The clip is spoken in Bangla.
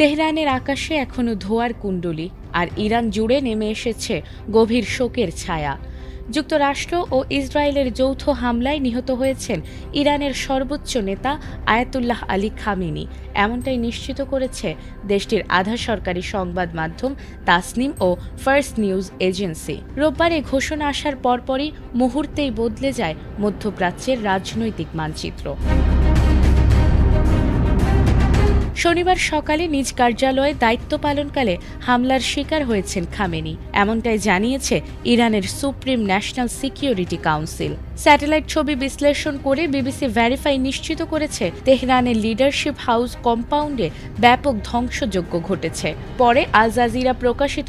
তেহরানের আকাশে এখনো ধোঁয়ার কুণ্ডলী, আর ইরান জুড়ে নেমে এসেছে গভীর শোকের ছায়া। যুক্তরাষ্ট্র ও ইসরায়েলের যৌথ হামলায় নিহত হয়েছেন ইরানের সর্বোচ্চ নেতা আয়াতুল্লাহ আলী খামেনি, এমনটাই নিশ্চিত করেছে দেশটির আধা সরকারি সংবাদ মাধ্যম তাসনিম ও ফার্স্ট নিউজ এজেন্সি। রোববার এ ঘোষণা আসার পরপরই মুহূর্তেই বদলে যায় মধ্যপ্রাচ্যের রাজনৈতিক মানচিত্র। শনিবার সকালে নিজ কার্যালয়ে দায়িত্ব পালনকালে হামলার শিকার হয়েছেন খামেনি, এমনটাই জানিয়েছে ইরানের supreme national security council. Satellite ছবি বিশ্লেষণ করে বিবিসি ভেরিফাই নিশ্চিত করেছে তেহরানের লিডারশিপ হাউস কম্পাউন্ডে ব্যাপক ধ্বংসযজ্ঞ ঘটেছে। পরে আল জাজিরা প্রকাশিত